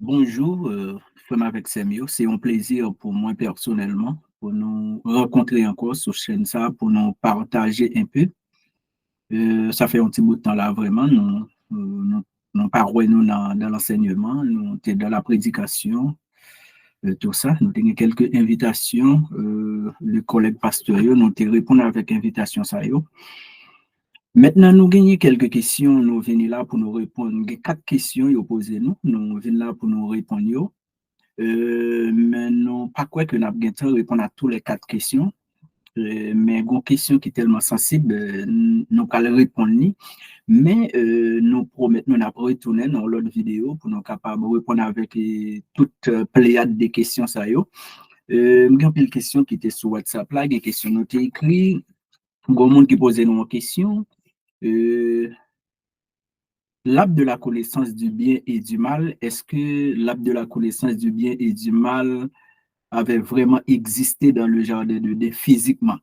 Bonjour, frère avec Semio. C'est un plaisir pour moi personnellement pour nous rencontrer encore sur chaîne ça, pour nous partager un peu. Ça fait un petit bout de temps là, vraiment. Nous parlons nous dans l'enseignement, nous sommes dans la prédication, tout ça. Nous avons quelques invitations. Le collègue pasteur, nous avons répondu avec invitation ça. Maintenant, nous gagnons quelques questions. Nous venons là pour nous répondre. Nous avons 4 questions à poser nous. Nous venons là pour nous répondre. Mais non, pas quoi que nous avons répondre à toutes les 4 questions. Mais une question qui est tellement sensible, nous allons répondre. Mais nous promettons, nous allons retourner dans l'autre vidéo pour nous capables de répondre avec toute pléiade de questions. Ça y est. J'ai une question qui était sur WhatsApp là, des questions notées écrites. Il y a monde qui posait une question. L'arbre de la connaissance du bien et du mal, est-ce que l'arbre de la connaissance du bien et du mal avait vraiment existé dans le jardin d'Éden physiquement?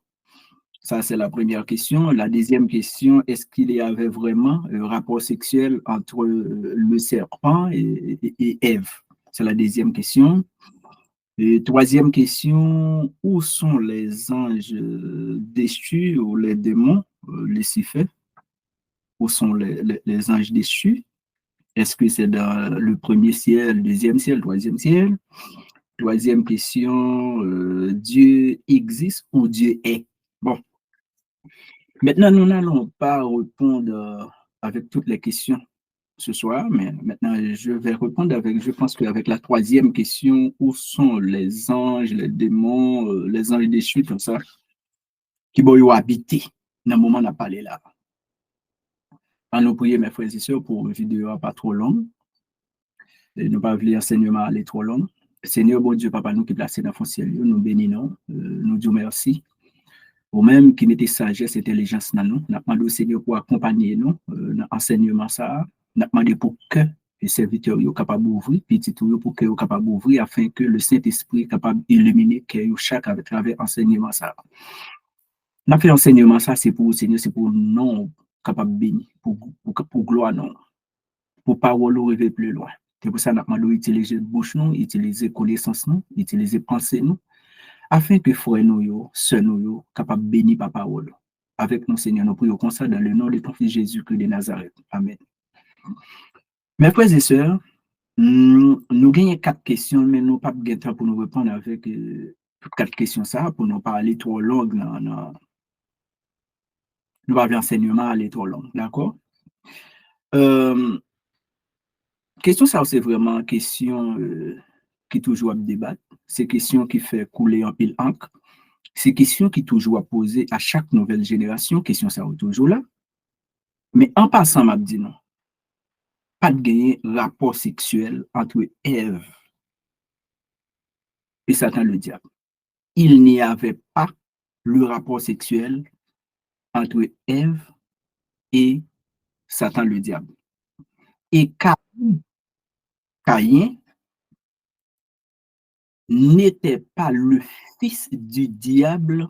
Ça, c'est la première question. La deuxième question, est-ce qu'il y avait vraiment un rapport sexuel entre le serpent et Ève? C'est la deuxième question. Et troisième question, où sont les anges déchus ou les démons, Lucifer? Où sont les anges déchus? Est-ce que c'est dans le premier ciel, deuxième ciel, troisième ciel? Troisième question, Dieu existe ou Dieu est? Bon, maintenant, nous n'allons pas répondre avec toutes les questions ce soir, mais maintenant, je vais répondre avec, je pense qu'avec la troisième question, où sont les anges, les démons, les anges déchus, tout ça, qui vont habiter dans le moment où on a parlé là. À nous prier, mes frères et sœurs, pour une vidéo pas trop longue. Et nous pas voulu enseignement aller trop long. Seigneur, bon Dieu, Papa, nous qui placés dans le ciel, nous bénissons, nous disons merci. Ou même qui mettez sagesse et intelligence dans nous. Nous demandons au Seigneur pour accompagner nous dans l'enseignement ça. Nous demandons pour que les serviteurs soient capables d'ouvrir, petit tout pour qu'ils soient capables d'ouvrir afin que le Saint-Esprit soit capable d'illuminer chaque à travers l'enseignement ça. Nous fait enseignement ça, c'est pour le Seigneur, c'est pour nous capables de bénir, pour gloire non, pour parole arriver plus loin. C'est pour ça que nous demandons d'utiliser bouche nous, utiliser connaissance nous, utiliser pensée nous, afin que frères nous, sœurs nous, capables de bénir par parole. Avec nous, Seigneur, nous prions comme ça dans le nom de ton Fils Jésus-Christ de Nazareth. Amen. Mes frères et sœurs, nous gagnons 4 questions, mais nous n'avons pas de temps pour nous répondre avec toutes 4 questions ça, pour nous parler trop long. Nous avons enseignement aller trop long, d'accord? Question ça, c'est vraiment une question qui toujours à débattre. C'est une question qui fait couler un pile encre. C'est une question qui toujours à poser à chaque nouvelle génération. Question ça toujours là. Mais en passant, m'a dit non. Pas de gagner rapport sexuel entre Ève et Satan le diable. Il n'y avait pas le rapport sexuel entre Ève et Satan le diable. Et Caïn n'était pas le fils du diable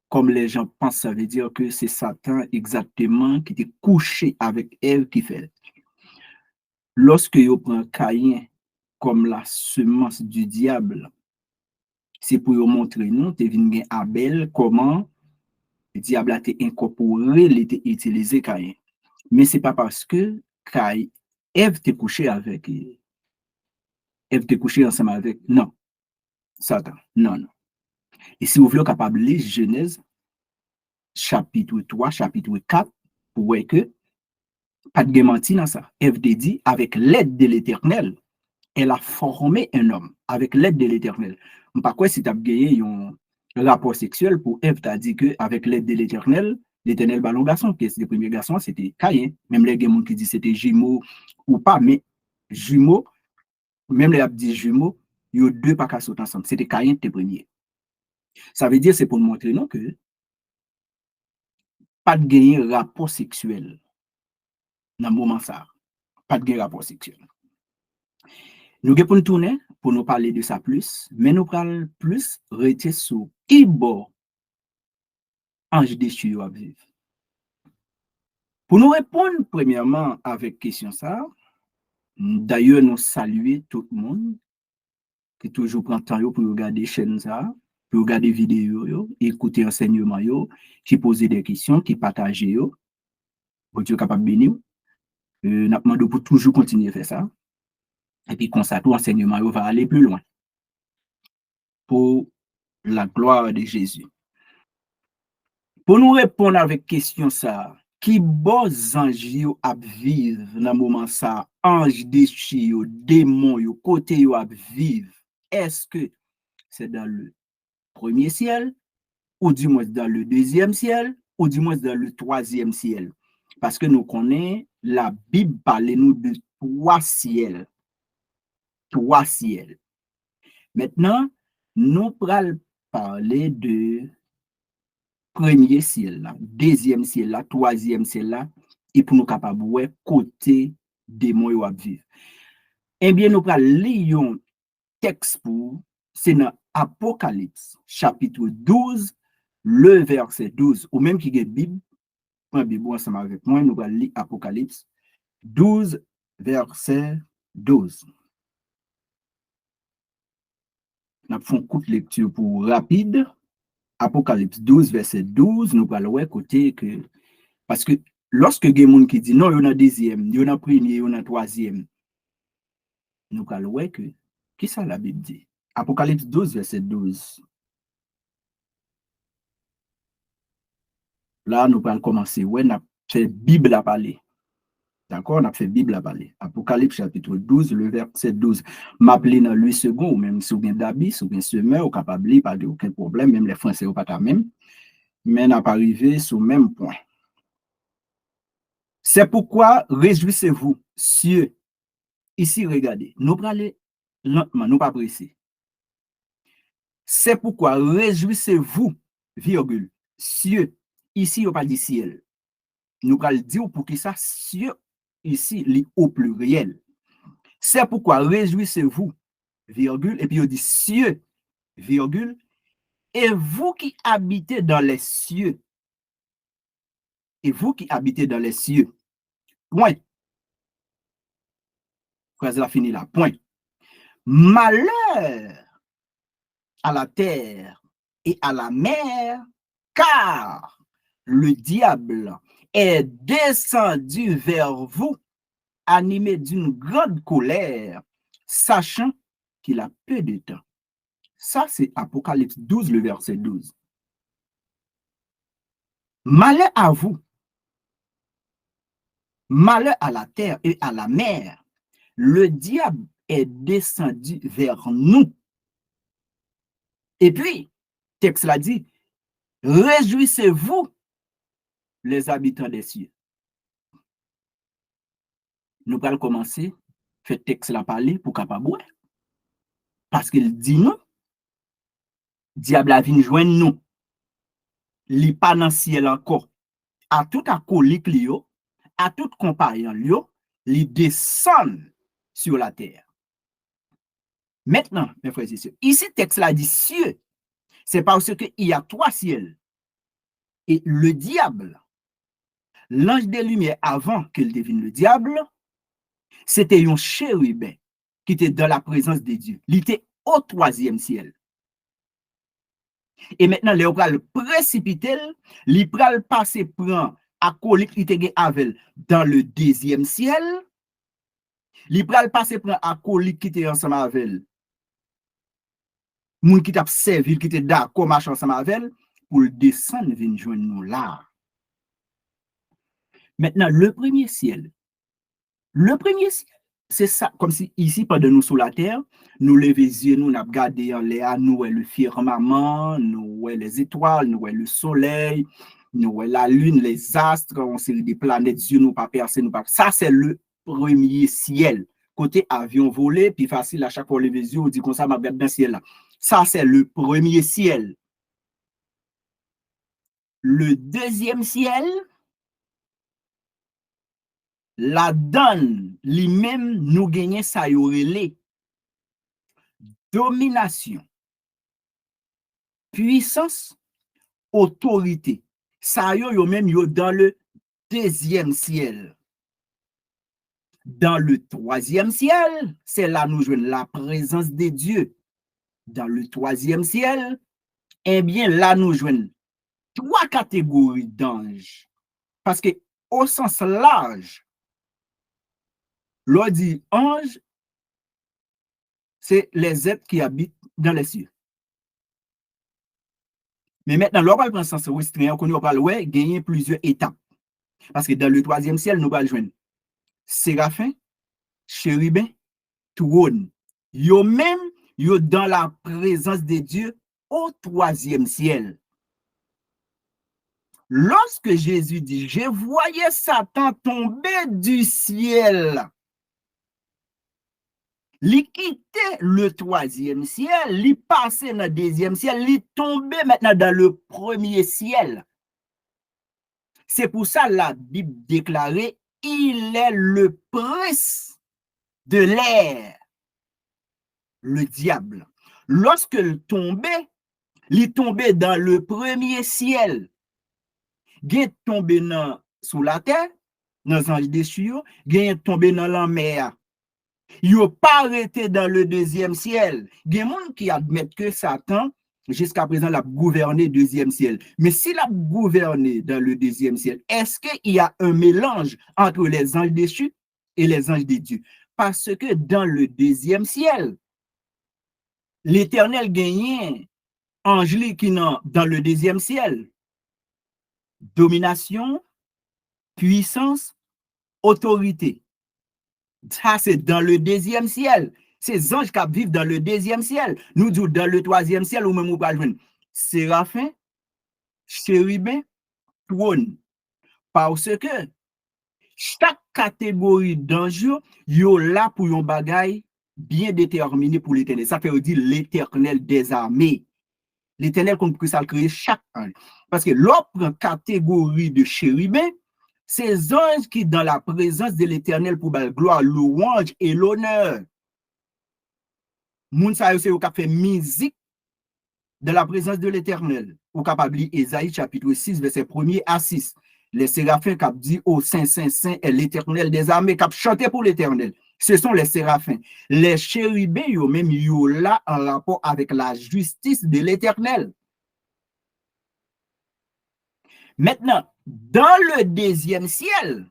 comme les gens pensent. Ça veut dire que c'est Satan exactement qui était couché avec Ève qui fait. Lorsque on prend Caïn comme la semence du diable, c'est pour vous montrer nous, tu viens Abel, comment le diable a été incorporé, il a été utilisé Caïn. Mais ce n'est pas parce que Caïn, Ève t'est couché avec, Ève t'est couché ensemble avec, non, Satan, non, non. Et si vous voulez capable de lire Genèse, chapitre 3, chapitre 4, vous voyez que, pas de menti dans ça. Ève te dit, avec l'aide de l'Éternel, elle a formé un homme, avec l'aide de l'Éternel. Par quoi si tu as gagné un rapport sexuel pour Ève, tu as dit qu'avec l'aide de l'Éternel ballon garçon, qui est le premier garçon, c'était Caïn. Même les gens qui disent c'était jumeau ou pas, mais jumeau, même les dit jumeau, il y a deux pas qu'à sauter ensemble. C'était Caïn le premier. Ça veut dire c'est pour montrer non que pas de gagner rapport sexuel dans le moment ça. Pas de gagner rapport sexuel. Nous allons pour nous tourner pour nous parler de ça plus, mais nous parlons plus rester sur qui bord ange déchu à vivre. Pour nous répondre premièrement avec question ça, D'ailleurs, nous saluons tout le monde qui toujours prend temps pour regarder chaîne ça, pour regarder vidéo, écouter enseignement, qui pose des questions, qui partage, pour Dieu capable de bénir. Nous demandons pour toujours continuer à faire ça. Et puis, comme ça, tout enseignement va aller plus loin pour la gloire de Jésus. Pour nous répondre avec question ça, qui bon ange à vivre dans le moment ça, ange déchu, démon, côté à vivre, est-ce que c'est dans le premier ciel, ou du moins dans le deuxième ciel, ou du moins dans le troisième ciel? Parce que nous connaissons, la Bible parle nous de trois ciels. Trois ciels. Maintenant, nous allons parler de premier ciel là, deuxième ciel là, troisième ciel là, et pour nous capables de côté démon yo vivre. Eh bien, nous allons lire un texte pour, c'est dans Apocalypse, chapitre 12, le verset 12, ou même qui est Bible, prends Bible ensemble avec moi, nous allons lire Apocalypse 12, verset 12. Nous faisons une courte lecture pour rapide. Apocalypse 12, verset 12, nous allons écouter que, parce que lorsque il y a des gens qui disent non, il y en a deuxième, il y en a premier, il y en a troisième, nous allons voir que, qui ça la Bible dit? Apocalypse 12, verset 12. Là, nous allons commencer. Ouais, on a fait Bible à parler. D'accord? On a fait Bible à parler. Apocalypse chapitre 12, le verset 12. M'appeler dans 8 secondes, même si vous avez d'habit, si vous avez semeur, vous capable, pas de aucun problème, même les Français, vous pas même. Mais on n'a pas arrivé sur le même point. C'est pourquoi réjouissez-vous, cieux. Ici, regardez, nous parlons lentement, nous pas pressés. C'est pourquoi réjouissez-vous, virgule, cieux. Ici, on pas dit ciel. Nous allons dire pour qui ça, cieux, ici, au pluriel. C'est pourquoi réjouissez-vous, virgule, et puis on dit cieux, virgule, et vous qui habitez dans les cieux, et vous qui habitez dans les cieux, point. Phrase la fini là, point. Malheur à la terre et à la mer, car le diable est descendu vers vous, animé d'une grande colère, sachant qu'il a peu de temps. Ça, c'est Apocalypse 12, le verset 12. Malheur à vous, malheur à la terre et à la mer, le diable est descendu vers nous. Et puis, texte l'a dit, réjouissez-vous, les habitants des cieux. Nous allons commencer, faire texte la parler pour capable. Parce qu'il dit non, diable a venu joindre nous. Li pas dans ciel encore. À tout acolyte lio, à tout compagnon lio, li descend sur la terre. Maintenant, mes frères et sœurs, ici texte là dit cieux. C'est parce qu'il y a trois ciels. Et le diable, l'ange des lumières avant qu'il devienne le diable, c'était un chérubin qui était dans la présence de Dieu. Il était au troisième ciel. Et maintenant, les pral précipiter, les pral passer prend acolyte qui était avec dans le deuxième ciel. Les pral passer prend acolyte qui était ensemble avec moun qui t'a servi, qui était d'accord marcher ensemble avec pour le descendre venir joindre nous là. Maintenant, le premier ciel, c'est ça, comme si ici, pendant nous sur la terre, nous lever les yeux, nous avons regardé en l'air, nous voyons le firmament, nous voyons les étoiles, nous voyons le soleil, nous voyons la lune, les astres, on série des planètes, Dieu nous pas percé, nous pas. Ça, c'est le premier ciel. Côté avion volé, puis facile à chaque fois lever les yeux, on dit comme ça, ma bête dans le ciel là. Ça, c'est le premier ciel. Le deuxième ciel, la donne lui-même nous gagner ça y aurait domination, puissance, autorité. Ça y même yo dans le deuxième ciel. Dans le troisième ciel, c'est là nous jouons la présence de Dieu. Dans le troisième ciel, eh bien là nous jouons trois catégories d'anges. Parce que au sens large, l'on dit ange, c'est les êtres qui habitent dans les cieux. Mais maintenant, l'on va prendre sens restreint, on va gagner plusieurs étapes. Parce que dans le troisième ciel, nous allons joindre séraphins, chérubins, trône. Yo même, yo dans la présence de Dieu au troisième ciel. Lorsque Jésus dit, je voyais Satan tomber du ciel, il quittait le troisième ciel, il passait dans le deuxième ciel, il tombait maintenant dans le premier ciel. C'est pour ça la Bible déclarait, il est le prince de l'air, le diable. Lorsqu'il tombait dans le premier ciel. Il tombé sous la terre, dans les anges déchus, il tombé dans la mer. Il n'a pas arrêté dans le deuxième ciel. Il y a des gens qui admettent que Satan, jusqu'à présent, l'a gouverné le deuxième ciel. Mais s'il a gouverné dans le deuxième ciel, est-ce qu'il y a un mélange entre les anges déchus et les anges de Dieu? Parce que dans le deuxième ciel, l'Éternel gagnait ange qui dans le deuxième ciel. Domination, puissance, autorité. Ça, c'est dans le deuxième ciel. Ces anges qui vivent dans le deuxième ciel. Nous disons dans le troisième ciel, ou même nous parlons séraphins, chérubins, trône. Parce que chaque catégorie d'anges, yo là pour un bagage bien déterminé pour l'éternel. Ça fait dire l'éternel des armées. L'Éternel comme ça créer chaque ange. Parce que l'autre catégorie de chérubins, ces anges qui dans la présence de l'Éternel pour la gloire, louange et l'honneur. Moun sa yo se yo ka fait musique de la présence de l'Éternel. Ou capable lire Ésaïe chapitre 6 verset 1er à 6. Les séraphins qui dit au Saint Saint Saint est l'Éternel des armées qui chanté pour l'Éternel. Ce sont les séraphins. Les chérubins, yo même yo là en rapport avec la justice de l'Éternel. Maintenant, dans le deuxième ciel,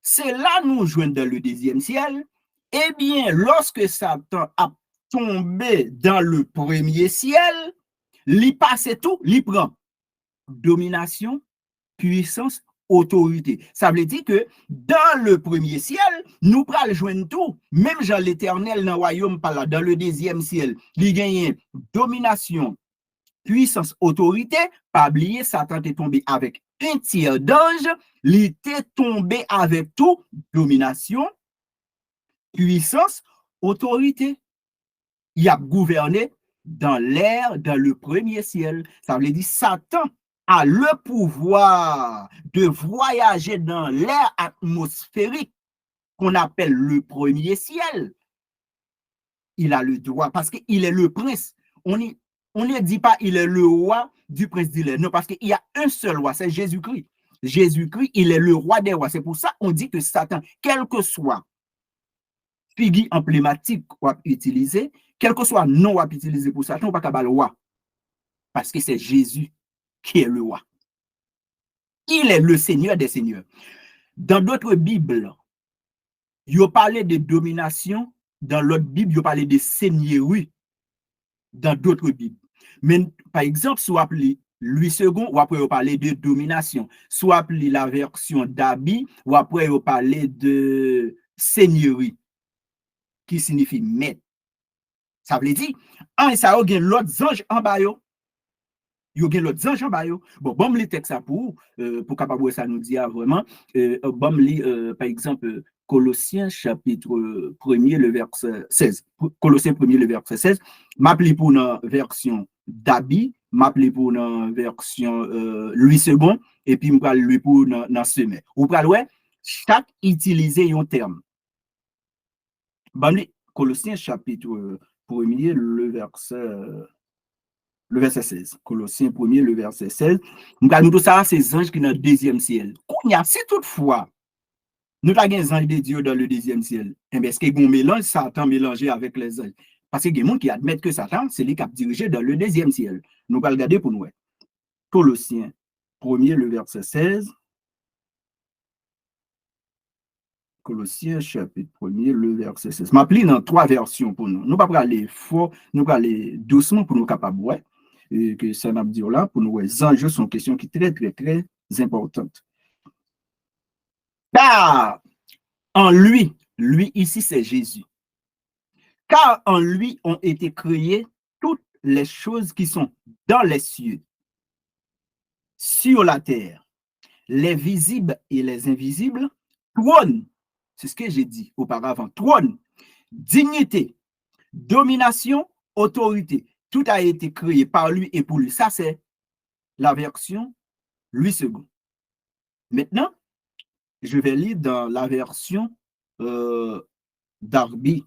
c'est là nous jouons dans le deuxième ciel. Eh bien, lorsque Satan a tombé dans le premier ciel, il passe tout, il prend domination, puissance, autorité. Ça veut dire que dans le premier ciel, nous prenons joindre tout. Même Jean l'Éternel dans le royaume, dans le deuxième ciel, il gagne domination, puissance, autorité. Pas oublier, Satan est tombé avec un tiers d'ange, il était tombé avec tout, domination, puissance, autorité. Il a gouverné dans l'air, dans le premier ciel. Ça veut dire Satan a le pouvoir de voyager dans l'air atmosphérique qu'on appelle le premier ciel. Il a le droit parce qu'il est le prince. On ne dit pas il est le roi du prince d'Ilaire. Non, parce qu'il y a un seul roi, c'est Jésus-Christ. Jésus-Christ, il est le roi des rois. C'est pour ça qu'on dit que Satan, quel que soit figure emblématique qu'on va utiliser, quel que soit nom qu'on va utiliser pour Satan, on va pas le roi. Parce que c'est Jésus qui est le roi. Il est le Seigneur des seigneurs. Dans d'autres Bibles, il y parlé de domination. Dans l'autre Bible, il y parlé de seigneurie. Dans d'autres Bibles. Mais par exemple, soit appelé Louis II, ou après on parler de domination. Soit appelé la version d'Abi, ou après on parler de seigneurie, qui signifie maître. Ça veut dire, en ça, il y a l'autre ange en bas. Il y a l'autre ange en bas. Bon, bon, le texte ça pour capable ça nous dit vraiment. Bon, par exemple, Colossiens chapitre 1er, le verset 16. Colossiens 1er, le verset 16. M'appelé pour une version d'Abi, m'appelé pour une version Louis II, et puis m'appelé lui pour une semaine. Vous pouvez chaque utiliser un terme. Bon, Colossiens chapitre 1er, le verset 16. Colossiens 1er, le verset 16. Nous avons tout ça, ces anges qui sont dans le deuxième ciel. C'est toutefois Nous avons des anges de Dieu dans le deuxième ciel. Est-ce qu'il y a un mélange, Satan mélangé avec les anges? Parce qu'il y a des gens qui admettent que Satan, c'est lui qui a dirigé dans le deuxième ciel. Nous allons regarder pour nous. Colossiens 1er, le verset 16. Colossiens chapitre 1er, le verset 16. Je m'applique dans 3 versions pour nous. Nous ne pouvons pas aller fort, nous allons aller doucement pour nous capables de et que ça n'a pas dit là, pour nous, les enjeux sont questions qui sont très, très, très importantes. Car en lui ici c'est Jésus, car en lui ont été créées toutes les choses qui sont dans les cieux, sur la terre, les visibles et les invisibles, trône, c'est ce que j'ai dit auparavant, trône, dignité, domination, autorité, tout a été créé par lui et pour lui. Ça, c'est la version Louis II. Maintenant, je vais lire dans la version Darby.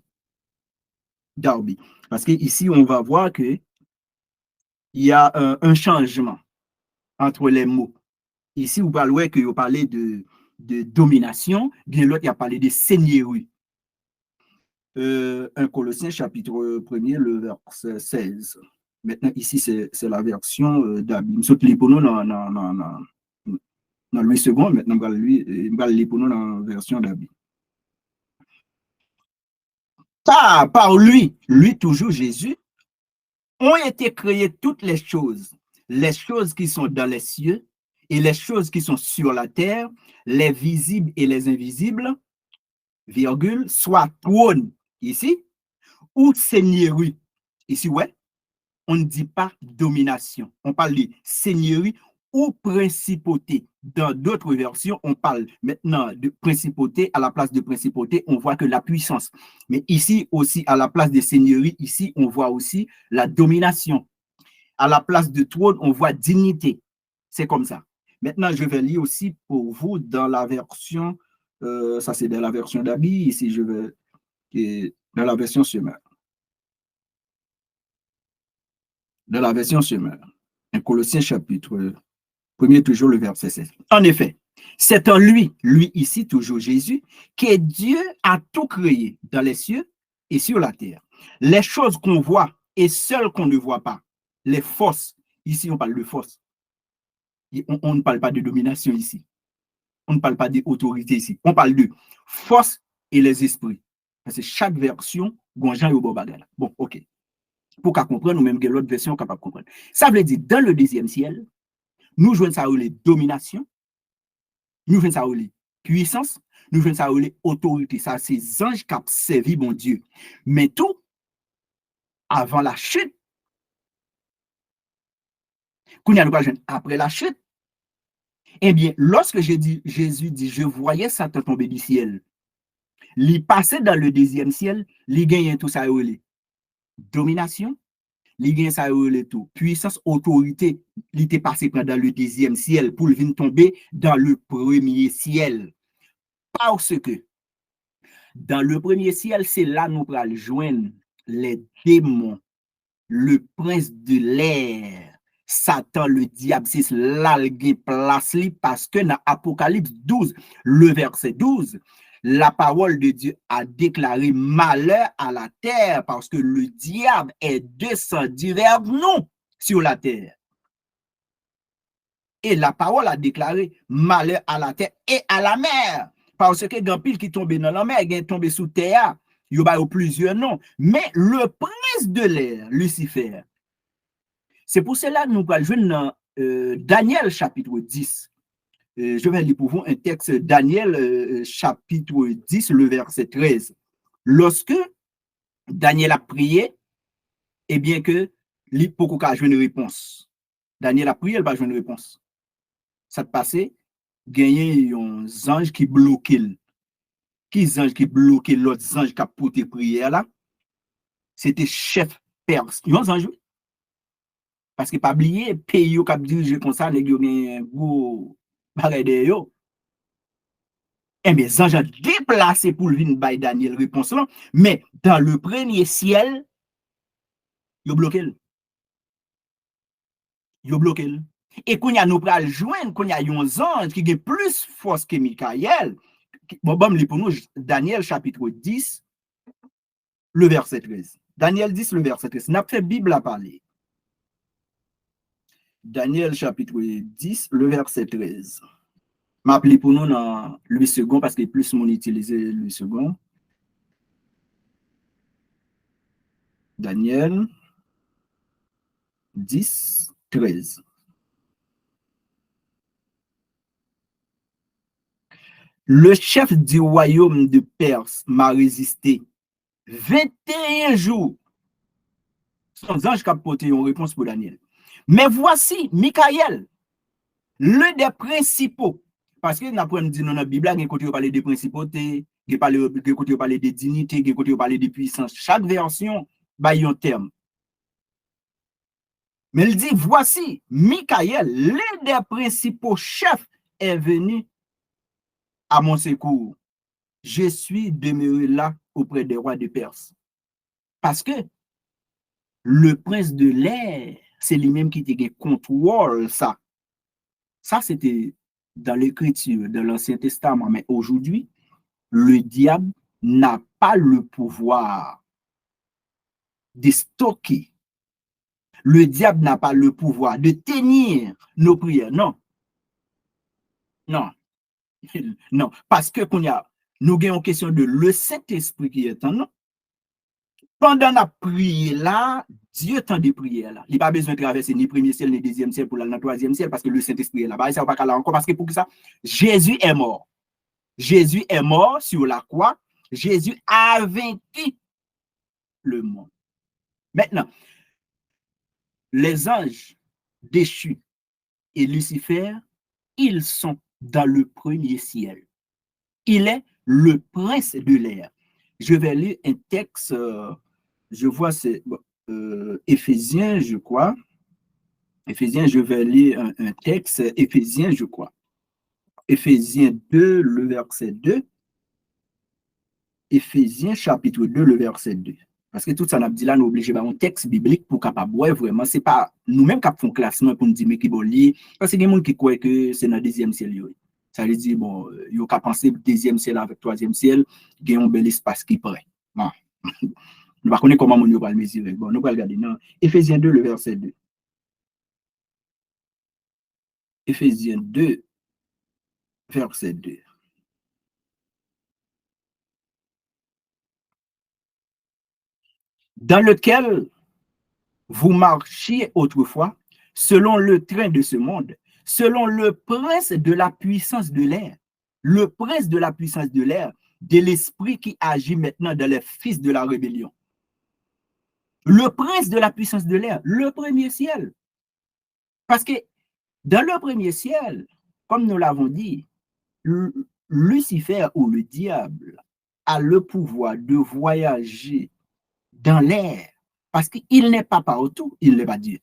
Parce qu'ici, on va voir qu'il y a un changement entre les mots. Ici, vous parlez que vous parlez de domination, bien l'autre, il a parlé de seigneurie. Un Colossiens chapitre 1er, le verset 16. Maintenant, ici, c'est la version d'Abi. Nous sommes pour nous dans Louis II. Maintenant, on va lire pour nous dans la version d'Abi. Car par lui toujours Jésus, ont été créées toutes les choses qui sont dans les cieux et les choses qui sont sur la terre, les visibles et les invisibles, virgule, soit trône ici, ou seigneurie. Ici, ouais, on ne dit pas domination, on parle de seigneurie ou principauté. Dans d'autres versions, on parle maintenant de principauté. À la place de principauté, on voit que la puissance. Mais ici aussi, à la place de seigneurie, ici, on voit aussi la domination. À la place de trône, on voit dignité. C'est comme ça. Maintenant, je vais lire aussi pour vous dans la version, ça c'est dans la version d'Abi, ici je vais, dans la version Semeur. Dans la version Semeur. Un Colossiens chapitre 1er, toujours le verset 16. En effet, c'est en lui ici, toujours Jésus, que Dieu a tout créé dans les cieux et sur la terre. Les choses qu'on voit et celles qu'on ne voit pas. Les forces. Ici, on parle de force. On ne parle pas de domination ici. On ne parle pas d'autorité ici. On parle de force et les esprits. Parce que chaque version, Gonjan et Obobagal. Bon, ok. Pour qu'à comprendre, nous même que l'autre version capable de comprendre. Ça veut dire, dans le deuxième ciel, nous jouons ça les domination, nous jouons ça les puissance, nous jouons ça les autorité. Ça, c'est les anges qui ont servi mon Dieu. Mais tout, avant la chute, après la chute, eh bien, lorsque Jésus dit, je voyais Satan tomber du ciel, il passait dans le deuxième ciel, il gagnait tout ça, domination, il gagnait ça, tout, puissance, autorité, il était passé dans le deuxième ciel pour venir tomber dans le premier ciel. Parce que dans le premier ciel, c'est là nous allons joindre les démons, le prince de l'air, Satan, le diable, c'est là le place parce que dans Apocalypse 12, le verset 12, la parole de Dieu a déclaré malheur à la terre parce que le diable est descendu vers nous sur la terre. Et la parole a déclaré malheur à la terre et à la mer. Parce que grand pile qui tombe dans la mer, qui est tombé sous terre, il y a plusieurs noms. Mais le prince de l'air, Lucifer, c'est pour cela que nous allons jouer dans Daniel chapitre 10. Je vais lire pour vous un texte, Daniel chapitre 10, le verset 13. Lorsque Daniel a prié, eh bien que il peut pas jouer une réponse. Daniel a prié, il va jouer une réponse. Ça te passait, gagner un ange qui bloquait. Qui ange qui bloquait l'autre ange qui a porté prière là? C'était chef perse. Ils ont ange. Parce que pas oublier pays qui a dirigé comme ça, les gens gros bagay de yo. Eh bien, les anges ont déplacé pour venir by Daniel réponse là, mais dans le premier ciel, ils ont bloqué. Ils ont bloqué. Et quand nous pral joindre, quand il y a un ange qui a plus force que Michael, bon, pour nous, Daniel chapitre 10, le verset 13. Daniel 10, le verset 13. N'a fait Bible à parler. Daniel chapitre 10, le verset 13. M'appeler pour nous dans le second parce que plus mon utilisé le second. Daniel 10, 13. Le chef du royaume de Perse m'a résisté 21 jours. Sans ange qui a porté une réponse pour Daniel. Mais voici Michael, l'un des principaux. Parce que nous apprenons dans la Bible, il y a côté parler des principautés, il y a côté parler des dignités, il y a côté parler des puissances. Chaque version a un terme. Mais il dit, voici, Michael, l'un des principaux chefs, est venu à mon secours. Je suis demeuré là auprès des rois de Perse. Parce que le prince de l'air, c'est lui-même qui était contrôle ça. Ça, c'était dans l'écriture de l'Ancien Testament. Mais aujourd'hui, le diable n'a pas le pouvoir de stocker. Le diable n'a pas le pouvoir de tenir nos prières. Non. Non. Non. Parce que nous avons une question de le Saint-Esprit qui est en nous. Pendant la prière là, Dieu tend des prières là. Il n'a pas besoin de traverser ni premier ciel, ni deuxième ciel pour aller dans le troisième ciel parce que le Saint-Esprit est là. Ça va pas là encore parce que pour ça, Jésus est mort. Jésus est mort sur la croix. Jésus a vaincu le monde. Maintenant, les anges déchus et Lucifer, ils sont dans le premier ciel. Il est le prince de l'air. Je vais lire un texte, je vois c'est Éphésiens, je crois. Éphésiens, je vais lire un texte, Éphésiens, je crois. Éphésiens 2, le verset 2. Éphésiens chapitre 2, le verset 2. Parce que tout ça, on a dit là, nous obligés par un texte biblique pour capable voir vraiment. C'est pas nous-mêmes qui faisons classement pour nous dire mais qui vont lire. Parce qu'il y a des gens qui croient que c'est dans le deuxième ciel. Ça veut dire, bon, il y a qu'à penser deuxième ciel avec troisième ciel, il y a un bel espace qui est prêt. Bon. Nous ne connaissons pas comment nous va le mesurer. Bon, nous allons regarder dans Éphésiens 2, le verset 2. Éphésiens 2, verset 2. Dans lequel vous marchiez autrefois, selon le train de ce monde, selon le prince de la puissance de l'air, le prince de la puissance de l'air, de l'esprit qui agit maintenant dans les fils de la rébellion. Le prince de la puissance de l'air, le premier ciel. Parce que dans le premier ciel, comme nous l'avons dit, Lucifer ou le diable a le pouvoir de voyager dans l'air parce qu'il n'est pas partout, il n'est pas Dieu.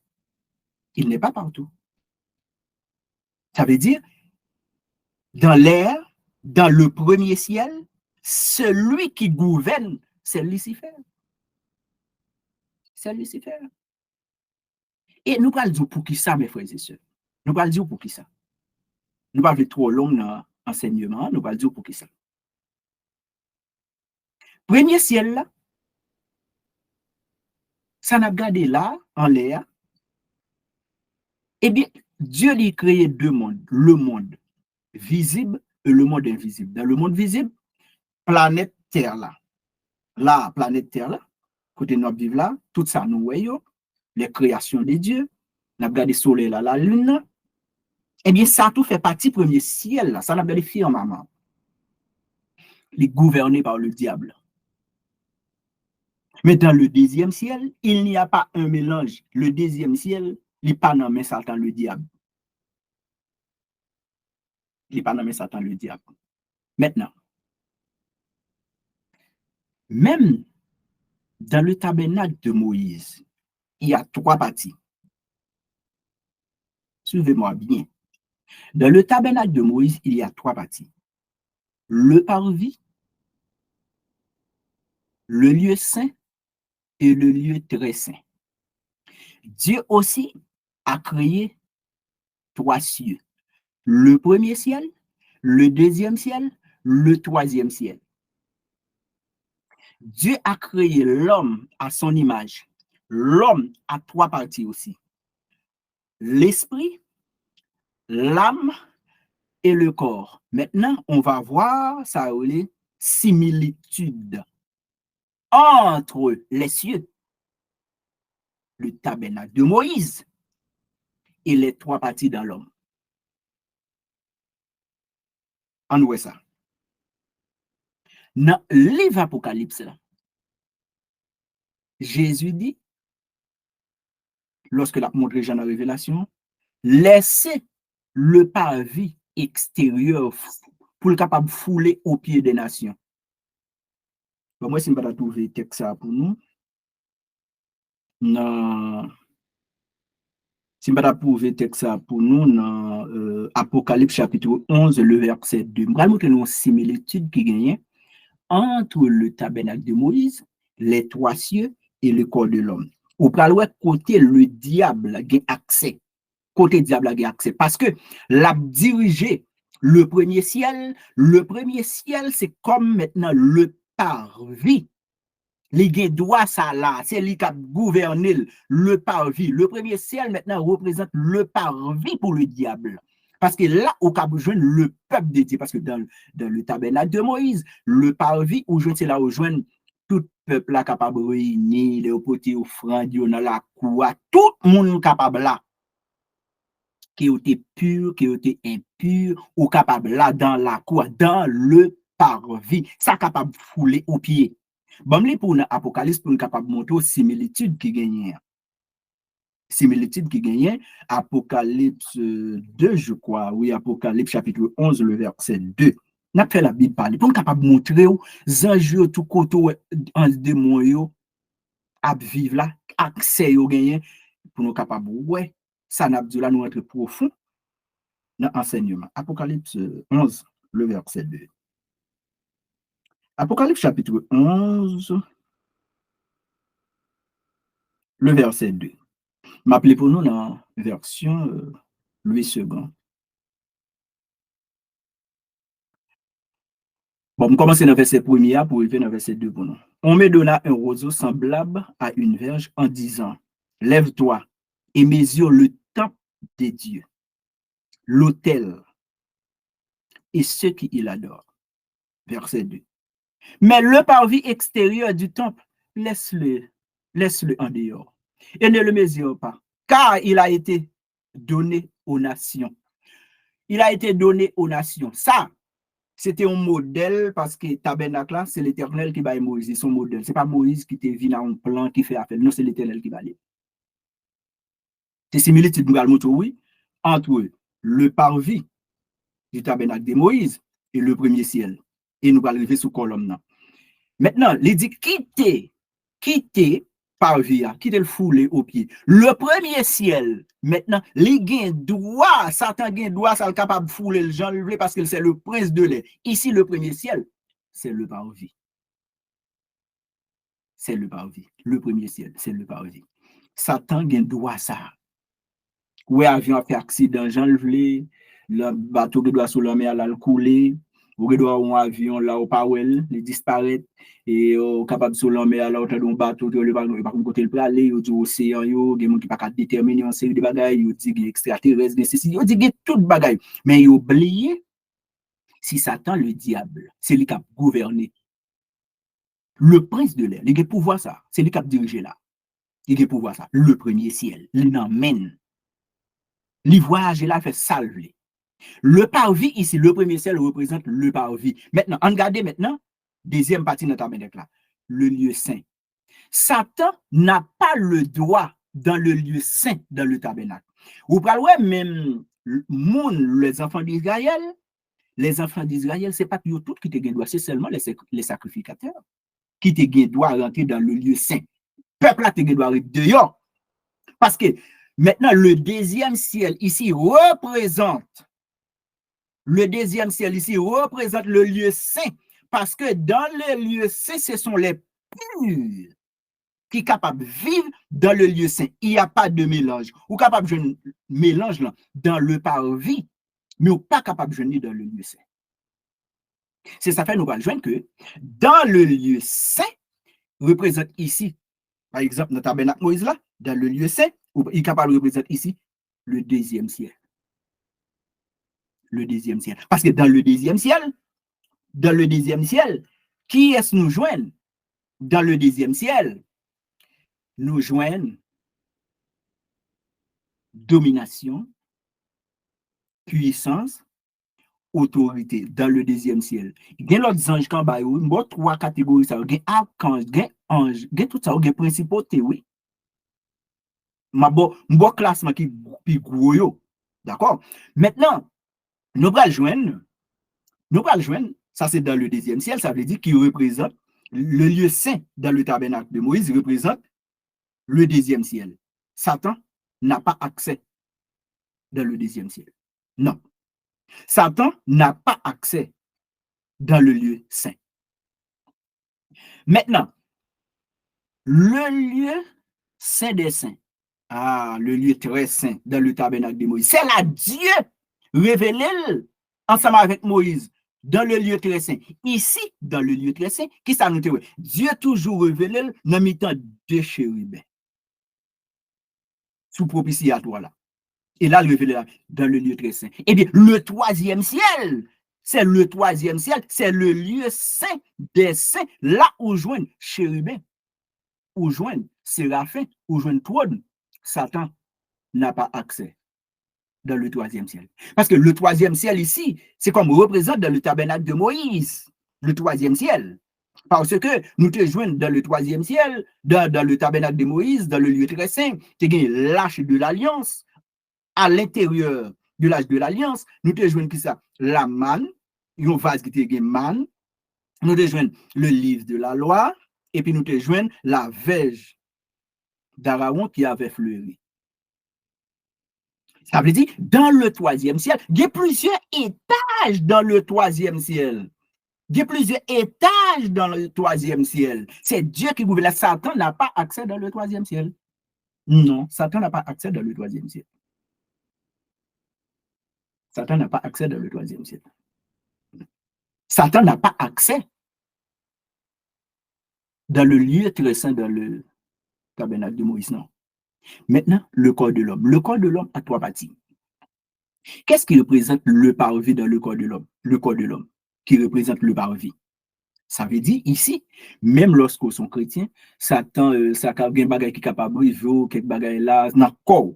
Il n'est pas partout. Ça veut dire, dans l'air, dans le premier ciel, celui qui gouverne, c'est Lucifer. C'est Lucifer. Et nous allons dire pour qui ça, mes frères et sœurs. Nous allons dire pour qui ça. Nous ne allons pas faire trop long dans l'enseignement, nous allons dire pour qui ça. Premier ciel là, ça n'a gardé là, en l'air. Eh bien, Dieu a créé deux mondes, le monde visible et le monde invisible. Dans le monde visible, planète Terre là. La planète Terre là, côté nous vivons là, tout ça nous voyons, les créations de Dieu, nous avons regardé le soleil là, la lune. Eh bien, ça tout fait partie du premier ciel là, ça n'a pas les firmament. Il est gouverné par le diable. Mais dans le deuxième ciel, il n'y a pas un mélange. Le deuxième ciel, il n'est pas nommé Satan le diable. Il n'est pas nommé Satan le diable. Maintenant, même dans le tabernacle de Moïse, il y a trois parties. Suivez-moi bien. Dans le tabernacle de Moïse, il y a trois parties. Le parvis, le lieu saint et le lieu très saint. Dieu aussi a créé trois cieux. Le premier ciel, le deuxième ciel, le troisième ciel. Dieu a créé l'homme à son image. L'homme a trois parties aussi. L'esprit, l'âme et le corps. Maintenant, on va voir ça les similitudes entre les cieux, le tabernacle de Moïse et les trois parties dans l'homme. On voit ça. Dans le livre Apocalypse, Jésus dit, lorsque la montré Jean dans la révélation, laissez le parvis extérieur pour le capable fouler aux pieds des nations. Bon, moi, si je ne vais pas trouver texte pour nous, non. Si je ne vais pas trouver texte pour nous, dans Apocalypse chapitre 11, le verset 2, je vais montrer une similitude qui gagne entre le tabernacle de Moïse, les trois cieux et le corps de l'homme. Ou par le côté, le diable a accès. Côté diable a accès. Parce que l'a dirigé le premier ciel, c'est comme maintenant le parvis. Les gens droit ça là, c'est lui qui a gouverné le parvis. Le premier ciel maintenant représente le parvis pour le diable. Parce que là, au cap joindre le peuple de Dieu, parce que dans le tabernacle de Moïse, le parvis, où je c'est là où joindre tout peuple là capable de réunir, les potés offrandes dans la cour, tout le monde capable là, qui était pur, qui était impur, ou capable là dans la cour, dans le parvis, ça capable de fouler aux pieds. Bon, pour l'Apocalypse, pour nous capable de montrer similitude qui gagne. Similitude qui gagne, Apocalypse 2, je crois, oui, Apocalypse chapitre 11, le verset 2. N'a fait la Bible parler, pour nous capable de montrer aux anges tout côté en démon à vivre là, accès au gagne, pour nous capable, ouais, ça n'a pas nous être profond dans l'enseignement. Apocalypse 11, le verset 2. Apocalypse chapitre 11, le verset 2. M'appelez pour nous dans la version Louis II. Bon, on commence dans le verset 1er pour arriver dans le verset 2 pour nous. On me donna un roseau semblable à une verge en disant, lève-toi et mesure le temple des dieux, l'autel et ceux qui y adorent. Verset 2. Mais le parvis extérieur du temple, laisse-le en dehors et ne le mesure pas, car il a été donné aux nations. Il a été donné aux nations. Ça, c'était un modèle parce que tabernacle, c'est l'Éternel qui va Moïse, c'est son modèle. Ce n'est pas Moïse qui te vient dans un plan qui fait affaire. Non, c'est l'Éternel qui va aller. C'est similitude, nous allons montrer, oui, entre le parvis du tabernacle de Moïse et le premier ciel. Et nous allons arriver sous colonne. Maintenant, il dit quitter parvis, quitter le foulé au pied. Le premier ciel, maintenant, les gains droit, Satan gain droit, ça est capable de fouler le gens parce que c'est le prince de l'air. Ici, le premier ciel, c'est le parvis. C'est le parvis. Le premier ciel, c'est le parvis. Satan gain droit ça. Ouais, avion a fait accident, j'enlève le bateau qui doit sur la mer, là, le couler. Ou doit un avion là au Powell, il disparaît et capable sur la mer là autant d'un bateau le pas côté le aller yo du océan yo des gens qui pas déterminer en série de bagages yo dit extraterrestre ceci yo dit tout bagaille mais yo oublié si Satan le diable c'est lui qui a gouverné le prince de l'air il a pouvoir ça c'est lui qui a dirigé là il a pouvoir ça le premier ciel il n'emmène il voyage là fait salver. Le parvis ici, le premier ciel représente le parvis. Maintenant, regardez maintenant, deuxième partie de notre tabernacle là, le lieu saint. Satan n'a pas le droit dans le lieu saint, dans le tabernacle. Vous parlez même, les enfants d'Israël, c'est pas tout qui te droit, c'est seulement les sacrificateurs qui te droit rentrer dans le lieu saint. Le peuple a te droit rentrer dehors. Parce que maintenant, le deuxième ciel ici représente le deuxième ciel ici représente le lieu saint parce que dans le lieu saint, ce sont les purs qui sont capables de vivre dans le lieu saint. Il n'y a pas de mélange. Ou capable de mélange là, dans le parvis, mais ou pas capable de venir dans le lieu saint. C'est ça fait nous allons joindre que dans le lieu saint, représente ici, par exemple, notre tabernacle Moïse là, dans le lieu saint, il est capable de représenter ici le deuxième ciel. Le deuxième ciel. Parce que dans le deuxième ciel, qui est-ce nous joignent? Dans le deuxième ciel, nous joignent domination, puissance, autorité dans le deuxième ciel. Il y a l'autre ange quand il y a trois catégories, ça il y a archange, il y a ange, il y a tout ça, il y a principauté, oui. Ma bon classement qui gros. D'accord? Maintenant, nous allons joindre, ça c'est dans le deuxième ciel, ça veut dire qu'il représente le lieu saint dans le tabernacle de Moïse, représente le deuxième ciel. Satan n'a pas accès dans le deuxième ciel. Non. Satan n'a pas accès dans le lieu saint. Maintenant, le lieu saint des saints, le lieu très saint dans le tabernacle de Moïse, c'est là Dieu révélé ensemble avec Moïse dans le lieu très saint. Ici, dans le lieu très saint, qui ça nous dit? Dieu toujours révélé dans le temps de chérubins. Sous propitiatoire là. Et là, révélé dans le lieu très saint. Eh bien, le troisième ciel, c'est le lieu saint des saints, là où joignent chérubins, où joignent séraphins, où joignent trône. Satan n'a pas accès dans le troisième ciel. Parce que le troisième ciel ici, c'est comme représente dans le tabernacle de Moïse, le troisième ciel. Parce que nous te joignons dans le troisième ciel, dans le tabernacle de Moïse, dans le lieu très saint, tu as l'arche de l'alliance. À l'intérieur de l'arche de l'alliance, nous te joignons qui ça? La manne, un vase qui te manne, nous te joignons le livre de la loi, et puis nous te joignons la verge d'Aaron qui avait fleuri. Ça veut dire, dans le troisième ciel, il y a plusieurs étages dans le troisième ciel. Il y a plusieurs étages dans le troisième ciel. C'est Dieu qui gouverne. Satan n'a pas accès dans le troisième ciel. Non, Satan n'a pas accès dans le troisième ciel. Satan n'a pas accès dans le troisième ciel. Satan n'a pas accès dans le lieu très saint, dans le tabernacle de Moïse, non. Maintenant, le corps de l'homme. Le corps de l'homme a trois parties. Qu'est-ce qui représente le parvis dans le corps de l'homme? Le corps de l'homme qui représente le parvis. Ça veut dire ici, même lorsqu'ils sont chrétiens, Satan, ça a un bagage qui est capable de vivre, quelque bagage là, dans le corps.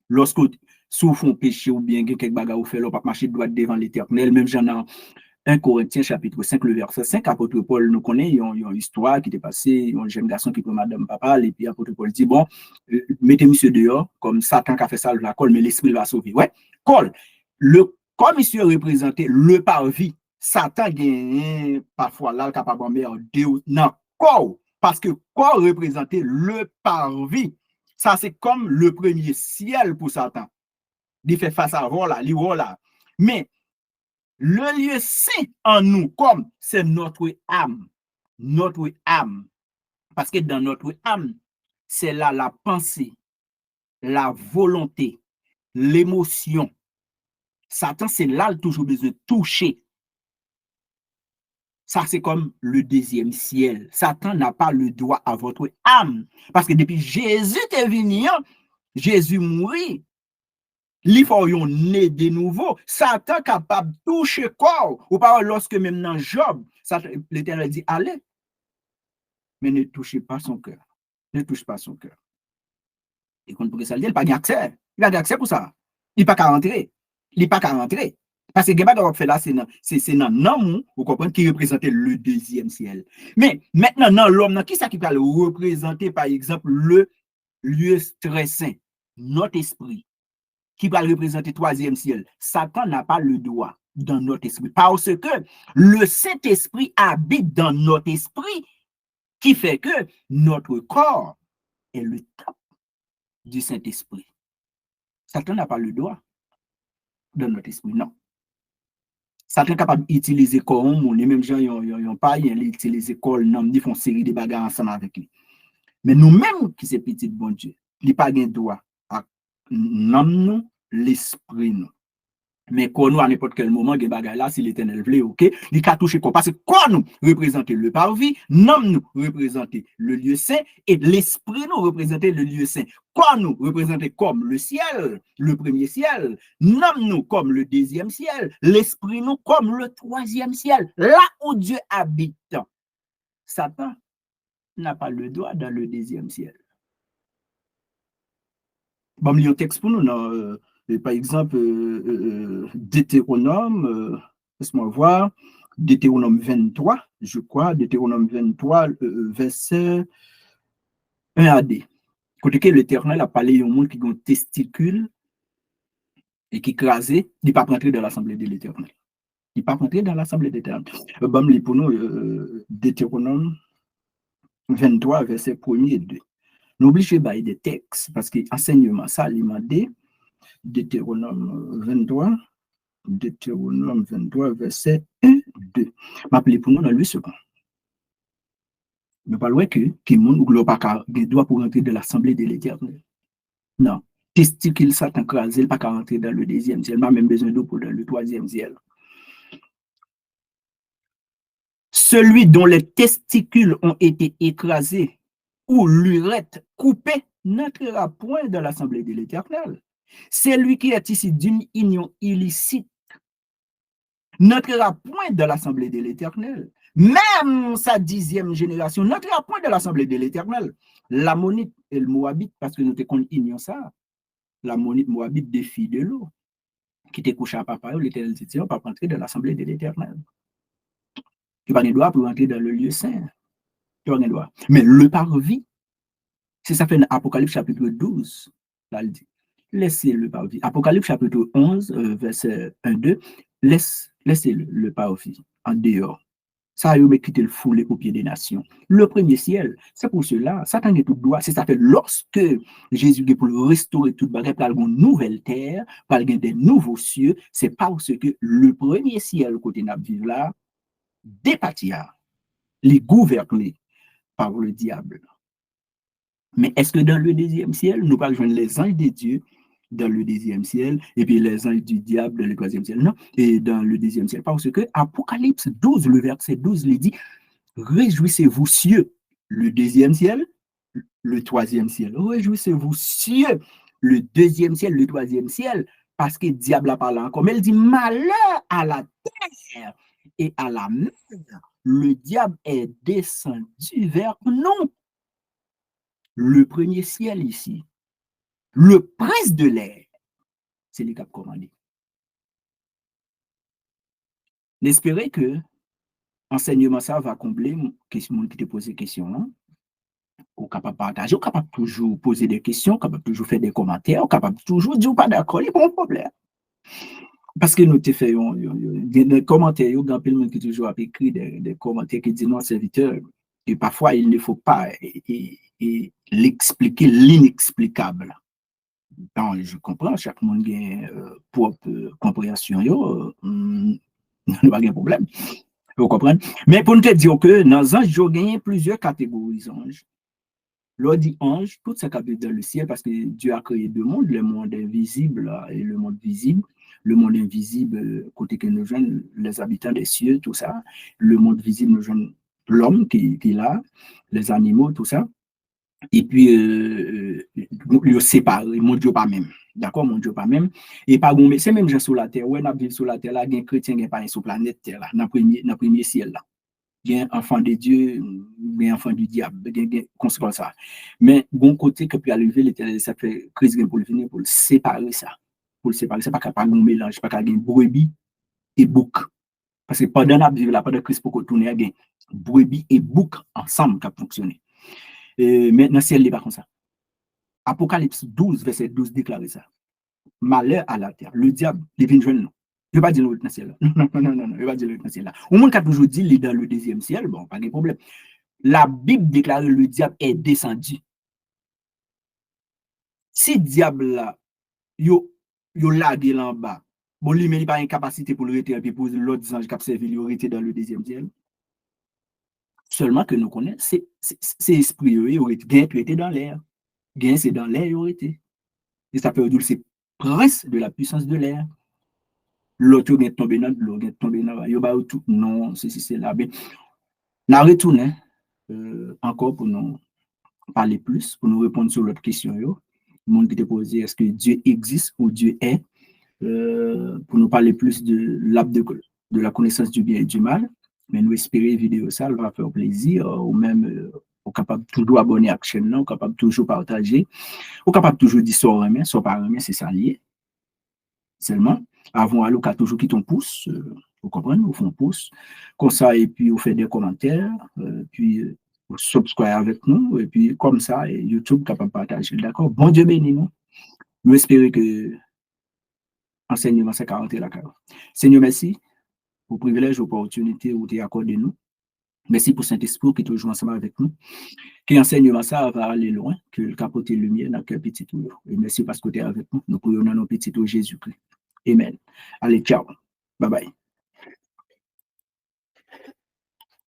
Lorsque souffrent un péché ou bien quelque bagage ou fait, on pas marcher droit devant l'Éternel, même j'en ai 1 Corinthiens chapitre 5, le verset 5, apôtre Paul nous connaît, il y a une histoire qui était passée, un jeune garçon qui peut madame papa, et puis apôtre Paul dit, bon, mettez monsieur dehors, comme Satan qui a fait ça, la colle, mais l'esprit va sauver. Ouais, colle. Comme monsieur représentait le parvis, Satan gagne parfois là, capable de mettre dans corps, parce que corps représentait le parvis. Ça, c'est comme le premier ciel pour Satan. Il fait face à voilà, voilà. Mais le lieu saint en nous, comme c'est notre âme. Notre âme. Parce que dans notre âme, c'est là la pensée, la volonté, l'émotion. Satan, c'est là toujours besoin de toucher. Ça, c'est comme le deuxième ciel. Satan n'a pas le droit à votre âme. Parce que depuis Jésus est venu, Jésus mourit. Il faut un né de nouveau. Satan capable de toucher corps. Ou pas lorsque même dans Job, l'Éternel dit allez. Mais ne touchez pas son cœur. Ne touche pas son cœur. Et quand pour ça, il n'a pas accès. Il a accès pour ça. Il n'a pas qu'à rentrer. Il n'a pas qu'à rentrer. Parce que Geba doit faire là, c'est dans l'homme, vous comprenez, qui représentait le deuxième ciel. Mais maintenant, dans l'homme, qui ça qui va représenter, par exemple, le lieu très saint, notre esprit, qui va représenter le troisième ciel. Satan n'a pas le droit dans notre esprit. Parce que le Saint-Esprit habite dans notre esprit, qui fait que notre corps est le temple du Saint-Esprit. Satan n'a pas le droit dans notre esprit, non. Satan est capable d'utiliser corps, les mêmes gens, ils n'ont pas, ils utilisent corps, ils font une série de bagarres ensemble avec lui. Mais nous-mêmes, qui sommes petits, bon Dieu, il n'y a pas de droit à nous, l'esprit, nous. Mais qu'on nous, à n'importe quel moment, des bagages là, si l'Éternel voulait, ok, il a touché quoi? Parce que quoi nous représente le parvis, nom nous représente le lieu saint, et l'esprit nous représente le lieu saint. Quoi nous représente comme le ciel, le premier ciel, nom nous comme le deuxième ciel, l'esprit nous comme le troisième ciel, là où Dieu habite. Satan n'a pas le droit dans le deuxième ciel. Bon, il y a un texte pour nous, non? Par exemple, Deutéronome, laisse-moi voir, Deutéronome 23, je crois, Deutéronome 23, verset 1 à D. Côté que l'Éternel a parlé au monde qui a un testicule et qui crasé, il ne pas rentrer dans l'assemblée de l'Éternel. Il ne pas rentrer dans l'assemblée de l'Éternel. Bon, pour nous, Deutéronome 23, verset 1 et 2. N'oubliez pas des textes, parce que l'enseignement, ça, il m'a dit, Deutéronome 23, verset 1, 2. M'appelez pour nous dans le second. Ne parlons que qui monde ou pas doit pour rentrer de l'assemblée de l'Éternel. Non. Testicule Satan crasé, il pas qu'à rentrer dans le deuxième ciel, pas même besoin d'eau pour dans le troisième ciel. Celui dont les testicules ont été écrasés ou l'urètre coupé n'entrera point dans l'assemblée de l'Éternel. Celui qui est ici d'une union illicite n'entrera point dans l'assemblée de l'Éternel. Même sa 10e génération n'entrera point dans l'assemblée de l'Éternel. L'Ammonite et le Moabite, parce que nous te union ça, l'Ammonite, Moabite, des filles de l'eau, qui te couché à papa, l'Éternel dit, on ne peut pas rentrer dans l'assemblée de l'Éternel. Tu n'as pas le droit pour rentrer dans le lieu saint. Tu n'as pas le droit. Mais le parvis, c'est ça fait dans Apocalypse chapitre 12, là, il dit, laissez le parvis. Apocalypse chapitre 11, verset 1-2, laissez le parvis en dehors. Ça a eu quitté le foulé au pied des nations. Le premier ciel, c'est pour cela, Satan est tout droit. C'est ça fait lorsque Jésus est pour restaurer toute bagarre, par une nouvelle terre, par des nouveaux cieux, c'est parce que le premier ciel, côté n'a vivre là, dépatia, les gouverné par le diable. Mais est-ce que dans le deuxième ciel, nous pas rejoindre les anges de Dieu dans le deuxième ciel et puis les anges du diable dans le troisième ciel? Non, et dans le deuxième ciel. Parce que Apocalypse 12, le verset 12, il dit, réjouissez-vous cieux, le deuxième ciel, le troisième ciel. Réjouissez-vous cieux, le deuxième ciel, le troisième ciel, parce que le diable a parlé encore. Mais il dit, malheur à la terre et à la mer, le diable est descendu vers nous. Le premier ciel ici, le prince de l'air, c'est le cap commandé. J'espère que l'enseignement ça va combler question qui te pose des questions. Hein? Ou capable de partager, ou capable toujours poser des questions, capable toujours faire des commentaires, ou capable toujours dire pas d'accord, il n'y a pas de problème. Parce que nous te faisons des commentaires, il y a plein de qui toujours écrit des commentaires qui disent non, serviteur, et parfois il ne faut pas l'expliquer l'inexplicable. Donc, je comprends, chaque monde a une propre compréhension, il n'y a pas de problème. Vous comprenez? Mais pour nous te dire que dans les anges, il y a plusieurs catégories d'anges. L'on dit ange, tout ça capable dans le ciel parce que Dieu a créé deux mondes, le monde invisible et le monde visible. Le monde invisible, côté que nous jeunes, les habitants des cieux, tout ça. Le monde visible, nous jeunes, l'homme qui est là, les animaux, tout ça. Et puis, il séparé, mon Dieu pas même. D'accord, mon Dieu pas même. Et pas bon, mais c'est même gens sur la terre. Ouais, nous vivons sur la terre, là, il y a un chrétien qui n'est pas sur la planète terre, là, dans le premier ciel, là. Il y a un enfant de Dieu, il y a un enfant du diable, comme ça. Mais bon côté que peut arriver, l'Éternel, ça fait crise pour le venir, pour le séparer ça. Pour le séparer, c'est pas capable de mélange, pas capable de brebis et bouc. Parce que pendant la vie, pendant Christ pour tourner, il y a brebis et bouc ensemble qui fonctionné. Mais dans le ciel, il n'est pas comme ça. Apocalypse 12, verset 12 déclare ça. Malheur à la terre. Le diable, il vient joindre nous. Je ne vais pas dire le dans le ciel. Non, je ne vais pas dire le dans le ciel. Au monde qui a toujours dit, il est dans le deuxième ciel, bon, pas de problème. La Bible déclare que le diable est descendu. Si le diable là, yo lagué là en bas, bon, lui, mais il n'a pas une capacité pour le retirer, puis pour l'autre ange qui a servi, il aurait été dans le deuxième ciel. Seulement que nous connaissons, c'est esprit, il aurait été dans l'air. Gain, c'est dans l'air, il aurait été. Et ça peut dire c'est prince de la puissance de l'air. l'autre est tombé dans l'eau, est tombé dans il y a tout non, c'est là. Ben, on retourne encore pour nous parler plus, pour nous répondre sur l'autre question. Le monde qui te posé, est-ce que Dieu existe ou Dieu est? Pour nous parler plus de l'arbre de la connaissance du bien et du mal. Mais nous espérons vidéo ça, elle va faire plaisir, ou même on est capable toujours abonner à la chaîne, on est capable toujours partager, on est capable toujours dire soit par remède, c'est ça lié. Seulement, avant, on a toujours quitté ton pouce, vous comprenez, on fait un pouce, comme ça, et puis on fait des commentaires, puis vous subscribez avec nous, et puis comme ça, YouTube est capable de partager, d'accord? Bon Dieu béni nous. Nous espérons que l'enseignement s'est 40 la carrière. Seigneur, merci pour le privilège, l'opportunité où tu as accordé nous. Merci pour Saint-Esprit qui est toujours ensemble avec nous. Qui enseignement ça va aller loin, que le capote lumière dans le petit tour. Et merci parce que tu es avec nous. Nous prions dans nos petits tours Jésus-Christ. Amen. Allez, ciao. Bye bye.